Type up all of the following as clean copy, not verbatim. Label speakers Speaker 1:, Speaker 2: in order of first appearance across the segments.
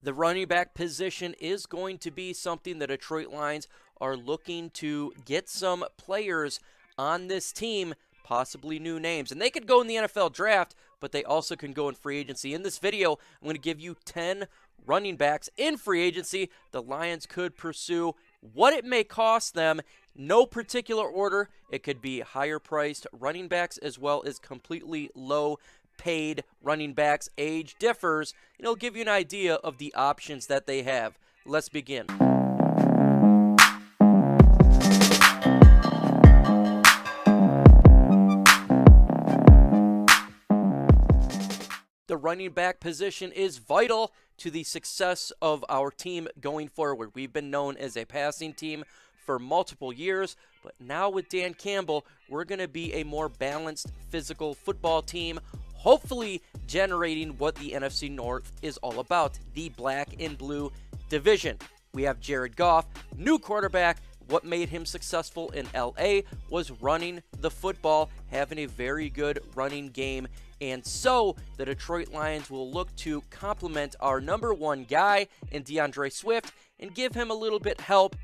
Speaker 1: The running back position is going to be something the Detroit Lions are looking to get some players on this team, possibly new names. And they could go in the NFL draft, but they also can go in free agency. In this video, I'm going to give you 10 running backs in free agency the Lions could pursue, what it may cost them. No particular order. It could be higher priced running backs as well as completely low paid running backs. Age differs, and it'll give you an idea of the options that they have. Let's begin. The running back position is vital to the success of our team going forward. We've been known as a passing team for multiple years, but now with Dan Campbell, we're going to be a more balanced physical football team, hopefully generating what the NFC North is all about, the black and blue division. We have Jared Goff, new quarterback. What made him successful in LA was running the football, having a very good running game. And so the Detroit Lions will look to complement our number one guy in DeAndre Swift and give him a little bit help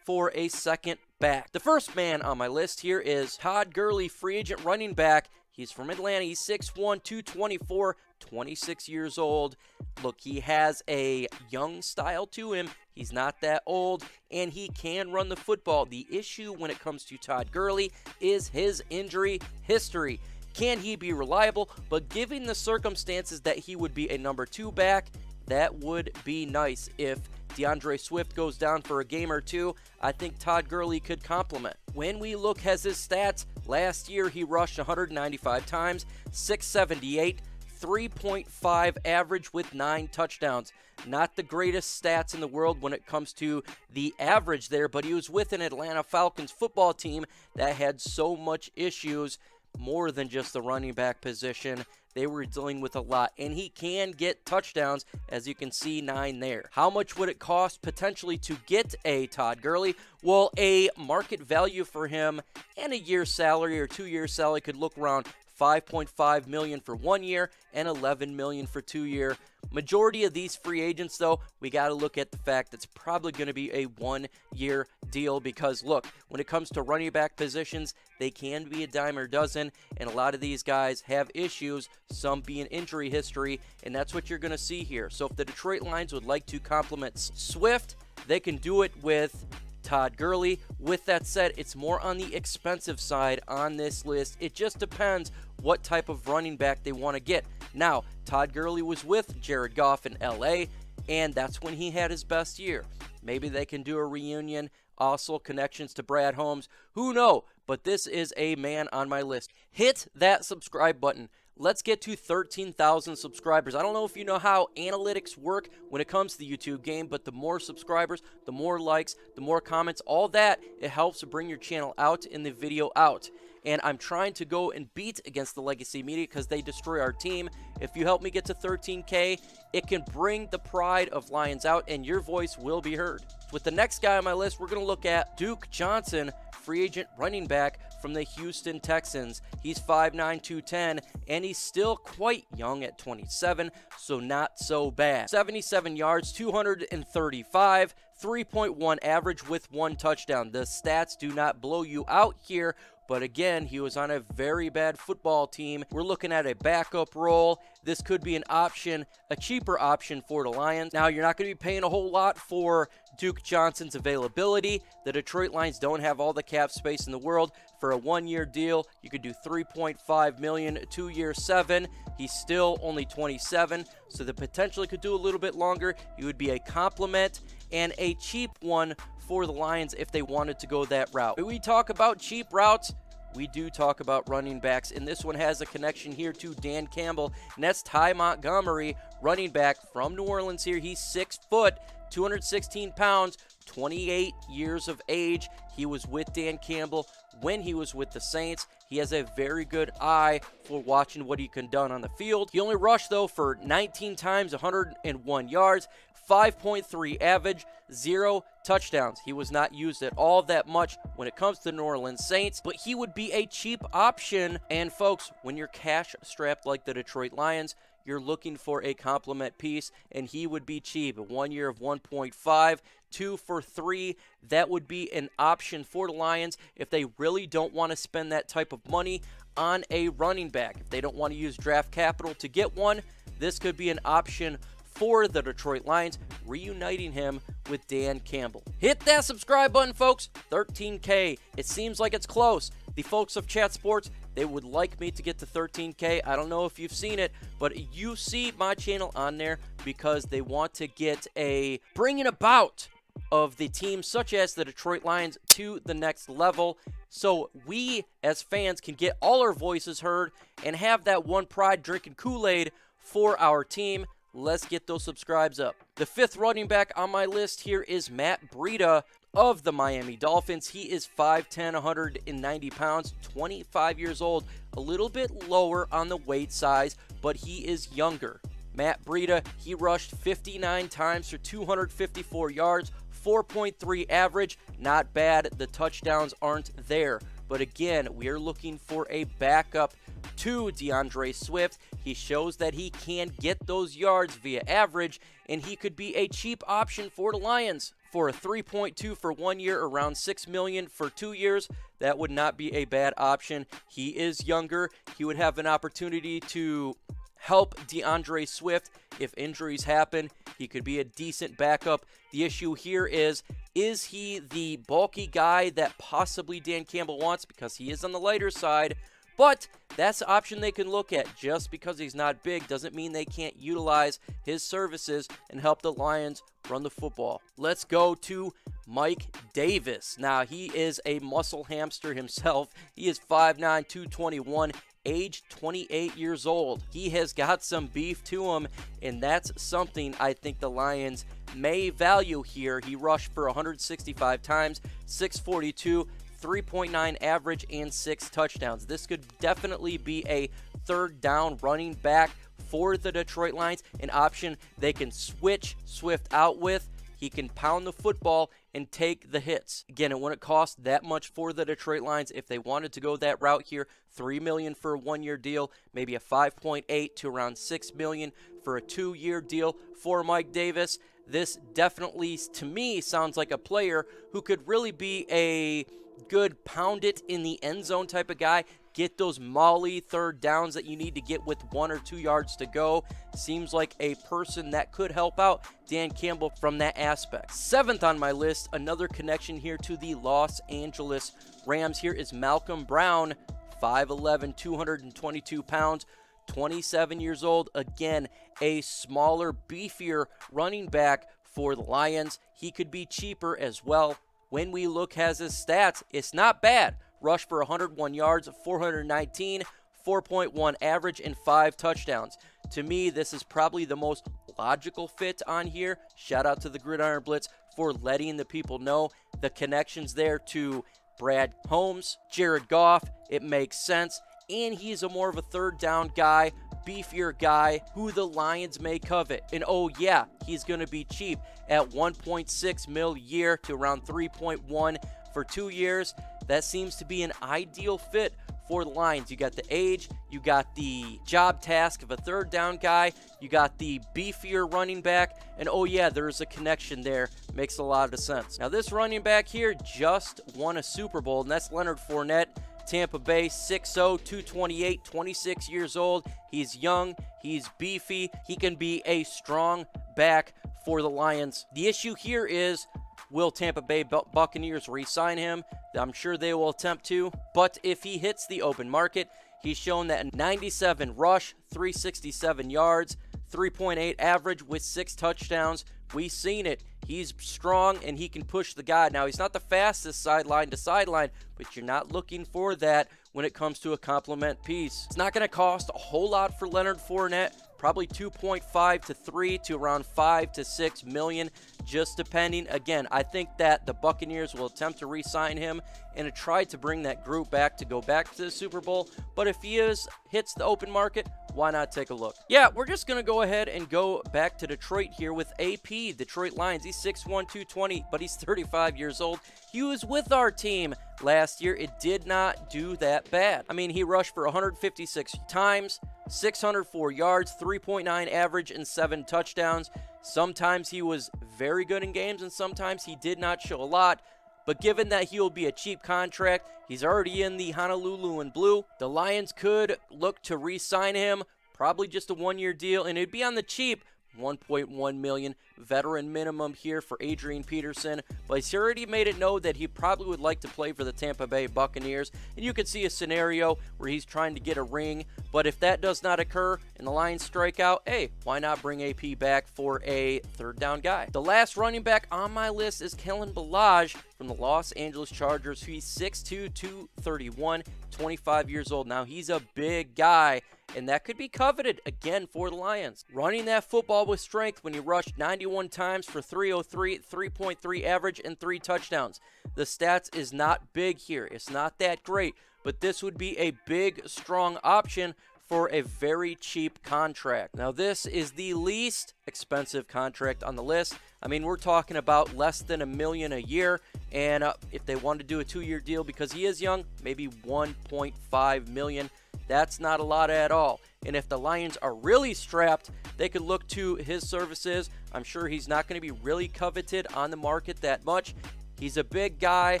Speaker 1: for a second back. The first man on my list here is Todd Gurley, free agent running back. He's from Atlanta. He's 6'1", 224, 26 years old. Look, he has a young style to him. He's not that old, and he can run the football. The issue when it comes to Todd Gurley is his injury history. Can he be reliable? But given the circumstances that he would be a number 2 back, that would be nice. If DeAndre Swift goes down for a game or two, I think Todd Gurley could complement. When we look at his stats, last year he rushed 195 times, 678, 3.5 average with 9 touchdowns. Not the greatest stats in the world when it comes to the average there, but he was with an Atlanta Falcons football team that had so much issues, more than just the running back position. They were dealing with a lot, and he can get touchdowns, as you can see, 9 there. How much would it cost potentially to get a Todd Gurley? Well, a market value for him and a year's salary or 2 years salary could look around $5.5 million for 1 year and $11 million for 2 years. Majority of these free agents, though, we got to look at the fact that's probably going to be a 1-year deal because, look, when it comes to running back positions, they can be a dime or a dozen, and a lot of these guys have issues, some being injury history, and that's what you're going to see here. So if the Detroit Lions would like to complement Swift, they can do it with Todd Gurley. With that said, it's more on the expensive side on this list. It just depends what type of running back they want to get. Now, Todd Gurley was with Jared Goff in LA, and that's when he had his best year. Maybe they can do a reunion. Also, connections to Brad Holmes. Who knows? But this is a man on my list. Hit that subscribe button. Let's get to 13,000 subscribers. I don't know if you know how analytics work when it comes to the YouTube game, but the more subscribers, the more likes, the more comments, all that, it helps to bring your channel out and the video out. And I'm trying to go and beat against the legacy media because they destroy our team. If you help me get to 13K, it can bring the pride of Lions out and your voice will be heard. With the next guy on my list, we're going to look at Duke Johnson, free agent running back from the Houston Texans. He's 5'9", 210, and he's still quite young at 27, so not so bad. 77 yards, 235, 3.1 average with 1 touchdown. The stats do not blow you out here, but again, he was on a very bad football team. We're looking at a backup role. This could be an option, a cheaper option for the Lions. Now, you're not going to be paying a whole lot for Duke Johnson's availability. The Detroit Lions don't have all the cap space in the world. For a 1-year deal, you could do $3.5 million, 2 years, 7. He's still only 27, so the potentially could do a little bit longer. He would be a compliment and a cheap one for the Lions if they wanted to go that route. When we talk about cheap routes, we do talk about running backs, and this one has a connection here to Dan Campbell, and that's Ty Montgomery, running back from New Orleans here. He's 6 foot, 216 pounds, 28 years of age. He was with Dan Campbell when he was with the Saints. He has a very good eye for watching what he can do on the field. He only rushed, though, for 19 times, 101 yards, 5.3 average, 0 touchdowns. He was not used at all that much when it comes to the New Orleans Saints, but he would be a cheap option. And folks, when you're cash strapped like the Detroit Lions, you're looking for a complement piece, and he would be cheap. 1 year of 1.5, 2 for 3. That would be an option for the Lions if they really don't want to spend that type of money on a running back. If they don't want to use draft capital to get one, this could be an option for the Detroit Lions, reuniting him with Dan Campbell. Hit that subscribe button, folks. 13K. It seems like it's close. The folks of Chat Sports, they would like me to get to 13K. I don't know if you've seen it, but you see my channel on there because they want to get a bringing about of the teams such as the Detroit Lions to the next level, so we as fans can get all our voices heard and have that one pride drinking Kool-Aid for our team. Let's get those subscribes up. The 5th running back on my list here is Matt Breida of the Miami Dolphins. He is 5'10", 190 pounds, 25 years old, a little bit lower on the weight size, but he is younger. Matt Breida, he rushed 59 times for 254 yards, 4.3 average, not bad. The touchdowns aren't there. But again, we are looking for a backup to DeAndre Swift. He shows that he can get those yards via average, and he could be a cheap option for the Lions. For a 3.2 for 1 year, around $6 million for 2 years, that would not be a bad option. He is younger. He would have an opportunity to help DeAndre Swift if injuries happen. He could be a decent backup. The issue here is he the bulky guy that possibly Dan Campbell wants? Because he is on the lighter side. But that's an option they can look at. Just because he's not big doesn't mean they can't utilize his services and help the Lions run the football. Let's go to Mike Davis. Now, he is a muscle hamster himself. He is 5'9", 221, age 28 years old. He has got some beef to him, and that's something I think the Lions may value here. He rushed for 165 times, 642, 3.9 average, and 6 touchdowns. This could definitely be a third down running back for the Detroit Lions, an option they can switch Swift out with. He can pound the football and take the hits. Again, it wouldn't cost that much for the Detroit Lions if they wanted to go that route here. $3 million for a 1 year deal, maybe a 5.8 to around $6 million for a 2 year deal for Mike Davis. This definitely, to me, sounds like a player who could really be a good pound it in the end zone type of guy. Get those molly third downs that you need to get with 1 or 2 yards to go. Seems like a person that could help out Dan Campbell from that aspect. 7th on my list, another connection here to the Los Angeles Rams. Here is Malcolm Brown, 5'11", 222 pounds, 27 years old. Again, a smaller, beefier running back for the Lions. He could be cheaper as well. When we look at his stats, it's not bad. Rush for 101 yards, 419, 4.1 average, and 5 touchdowns. To me, this is probably the most logical fit on here. Shout out to the Gridiron Blitz for letting the people know the connections there to Brad Holmes, Jared Goff. It makes sense. And he's a more of a third down guy, beefier guy who the Lions may covet. And oh yeah, he's going to be cheap at 1.6 mil a year to around 3.1 for 2 years. That seems to be an ideal fit for the Lions. You got the age, you got the job task of a third down guy, you got the beefier running back, and oh yeah, there's a connection there. Makes a lot of sense. Now this running back here just won a Super Bowl, and that's Leonard Fournette. Tampa Bay, 6'0", 228, 26 years old. He's young, he's beefy, he can be a strong back for the Lions. The issue here is, will Tampa Bay Buccaneers re-sign him? I'm sure they will attempt to, but if he hits the open market, he's shown that 97 rush, 367 yards, 3.8 average with 6 touchdowns. We've seen it. He's strong and he can push the guy. Now, he's not the fastest sideline to sideline, but you're not looking for that when it comes to a complement piece. It's not going to cost a whole lot for Leonard Fournette. Probably 2.5 to 3 to around 5 to 6 million, just depending. Again, I think that the Buccaneers will attempt to re-sign him and try to bring that group back to go back to the Super Bowl. But if he hits the open market, why not take a look? Yeah, we're just going to go ahead and go back to Detroit here with AP, Detroit Lions. He's 6'1", 220, but he's 35 years old. He was with our team last year. It did not do that bad. I mean, he rushed for 156 times, 604 yards, 3.9 average, and 7 touchdowns. Sometimes he was very good in games, and sometimes he did not show a lot. But given that he will be a cheap contract, he's already in the Honolulu and blue, the Lions could look to re-sign him, probably just a one-year deal, and it'd be on the cheap. 1.1 million veteran minimum here for Adrian Peterson, but he's already made it known that he probably would like to play for the Tampa Bay Buccaneers, and you could see a scenario where he's trying to get a ring. But if that does not occur and the Lions strike out, hey, why not bring AP back for a third down guy? The last running back on my list is Kellen Bell from the Los Angeles Chargers. He's 6'2", 231, 25 years old. Now he's a big guy, and that could be coveted again for the Lions. Running that football with strength when he rushed 91 times for 303, 3.3 average, and 3 touchdowns. The stats is not big here. It's not that great, but this would be a big, strong option for a very cheap contract. Now, this is the least expensive contract on the list. I mean, we're talking about less than $1 million a year, and if they want to do a 2-year deal because he is young, maybe $1.5 million. That's not a lot at all. And if the Lions are really strapped, they could look to his services. I'm sure he's not going to be really coveted on the market that much. He's a big guy.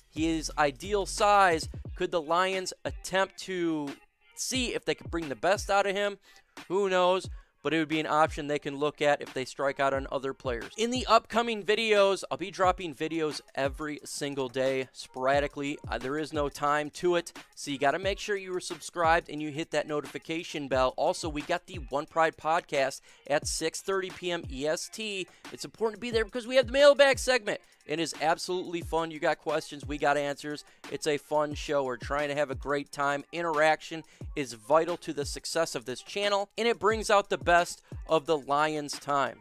Speaker 1: He is ideal size. Could the Lions attempt to see if they could bring the best out of him? Who knows? But it would be an option they can look at if they strike out on other players. In the upcoming videos, I'll be dropping videos every single day, sporadically. There is no time to it, so you got to make sure you are subscribed and you hit that notification bell. Also, we got the One Pride podcast at 6:30 p.m. EST. It's important to be there because we have the mailbag segment. It is absolutely fun. You got questions, we got answers. It's a fun show. We're trying to have a great time. Interaction is vital to the success of this channel, and it brings out the best of the Lions' time.